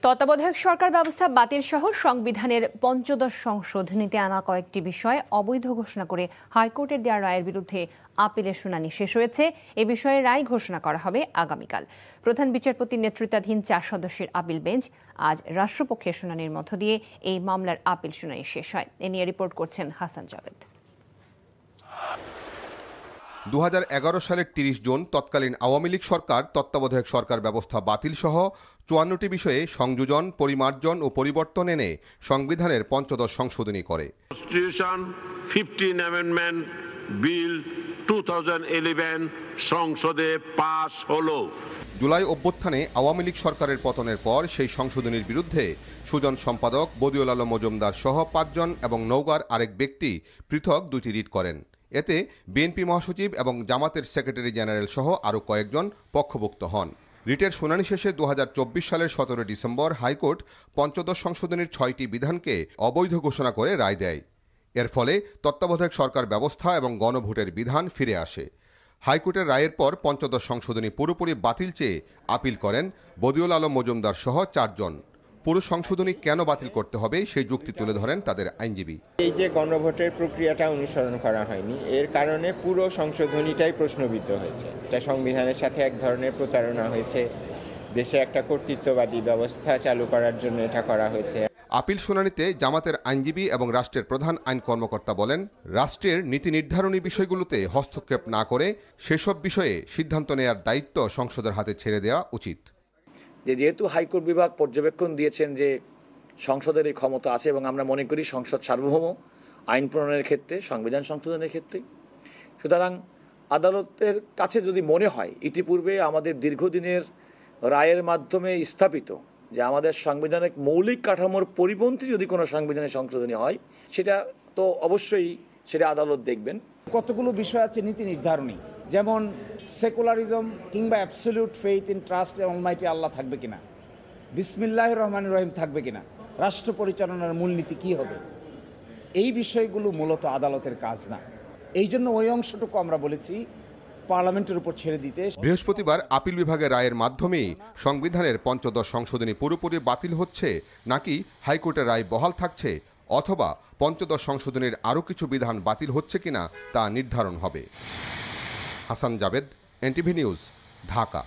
তত্ত্বাবধায়ক সরকার ব্যবস্থা বাতিল সহ সংবিধানের পঞ্চদশ সংশোধনীতে আনা কয়েকটি বিষয় অবৈধ ঘোষণা করে হাইকোর্টের দেওয়া রায়ের বিরুদ্ধে আপিলের শুনানি শেষ হয়েছে। এ বিষয়ে রায় ঘোষণা করা হবে আগামীকাল। প্রধান বিচারপতির নেতৃত্বাধীন ৪ সদস্যের আপিল বেঞ্চ আজ রাষ্ট্রপক্ষের শুনানির মধ্য দিয়ে এই মামলার আপিল শুনানি শেষ হয়। এ নিয়ে রিপোর্ট করছেন হাসান জাভেদ। 2011 সালের 30 জুন তৎকালীন আওয়ামী লীগ সরকার তত্ত্বাবধায়ক সরকার ব্যবস্থা বাতিল সহ 54টি বিষয়ে সংযোজন, পরিমার্জন ও পরিবর্তন এনে সংবিধানের পঞ্চদশ সংশোধনী করে। কনস্টিটিউশন 15 অ্যামেন্ডমেন্ট বিল 2011 সংসদে পাস হলো। জুলাই অভ্যুত্থানে আওয়ামী লীগ সরকারের পতনের পর সেই সংশোধনীর বিরুদ্ধে সুজন সম্পাদক বদিউল আলম মজুমদার সহ 5 জন এবং নওগাঁর আরেক ব্যক্তি পৃথক 2টি রিট করেন। এতে বিএনপি মহাসচিব এবং জামাতের সেক্রেটারি জেনারেল সহ আরও কয়েকজন পক্ষভুক্ত হন। রিটের শুনানি শেষে 2024 সালের 17 ডিসেম্বর হাইকোর্ট পঞ্চদশ সংশোধনীর 6টি বিধানকে অবৈধ ঘোষণা করে রায় দেয়। এর ফলে তত্ত্বাবধায়ক সরকার ব্যবস্থা এবং গণভোটের বিধান ফিরে আসে। হাইকোর্টের রায়ের পর পঞ্চদশ সংশোধনী পুরোপুরি বাতিল চেয়ে আপিল করেন বদিউল আলম মজুমদার সহ 4 জন। পুরো সংশোধনী কেন বাতিল করতে হবে সেই যুক্তি তুলে ধরেন তাদের আইনজীবী। এই যে গণভোটের প্রক্রিয়াটা অনুসরণ করা হয়নি, এর কারণে পুরো সংশোধনীটাই প্রশ্নবিদ্ধ হয়েছে। এটা সংবিধানের সাথে এক ধরনের প্রতারণা হয়েছে। দেশে একটা কর্তৃত্ববাদী ব্যবস্থা চালু করার জন্য এটা করা হয়েছে। আপিল শুনানিতে জামাতের আইনজীবী এবং রাষ্ট্রের প্রধান আইন কর্মকর্তা বলেন, রাষ্ট্রের নীতি নির্ধারণী বিষয়গুলোতে হস্তক্ষেপ না করে সেসব বিষয়ে সিদ্ধান্ত নেয়ার দায়িত্ব সংসদের হাতে ছেড়ে দেওয়া উচিত। যেহেতু হাইকোর্ট বিভাগ পর্যবেক্ষণ দিয়েছেন যে সংসদের এই ক্ষমতা আছে এবং আমরা মনে করি সংসদ সার্বভৌম আইন প্রণয়নের ক্ষেত্রে, সংবিধান সংশোধনের ক্ষেত্রে, সুতরাং আদালতের কাছে যদি মনে হয় ইতিপূর্বে আমাদের দীর্ঘদিনের রায়ের মাধ্যমে স্থাপিত যে আমাদের সাংবিধানিক মৌলিক কাঠামোর পরিপন্থী যদি কোনো সাংবিধানিক সংশোধনী হয়, সেটা তো অবশ্যই সেটা আদালত দেখবেন। কতগুলো বিষয় আছে নীতি নির্ধারণী, যেমন সেকুলারিজম কিংবা absolute faith in trust in almighty Allah থাকবে কিনা, বিসমিল্লাহির রহমানির রহিম থাকবে কিনা, রাষ্ট্র পরিচালনার মূলনীতি কি হবে, এই বিষয়গুলো মূলত আদালতের কাজ না। এই জন্য ওই অংশটুকু আমরা বলেছি পার্লামেন্টের উপর ছেড়ে দিতে। বৃহস্পতিবার আপিল বিভাগের রায়ের মাধ্যমেই সংবিধানের পঞ্চদশ সংশোধনী পুরোপুরি বাতিল হচ্ছে নাকি হাইকোর্টের রায় বহাল থাকছে, অথবা পঞ্চদশ সংশোধনীর আরও কিছু বিধান বাতিল হচ্ছে কিনা তা নির্ধারণ হবে। Hasan Javed, NTV news, Dhaka.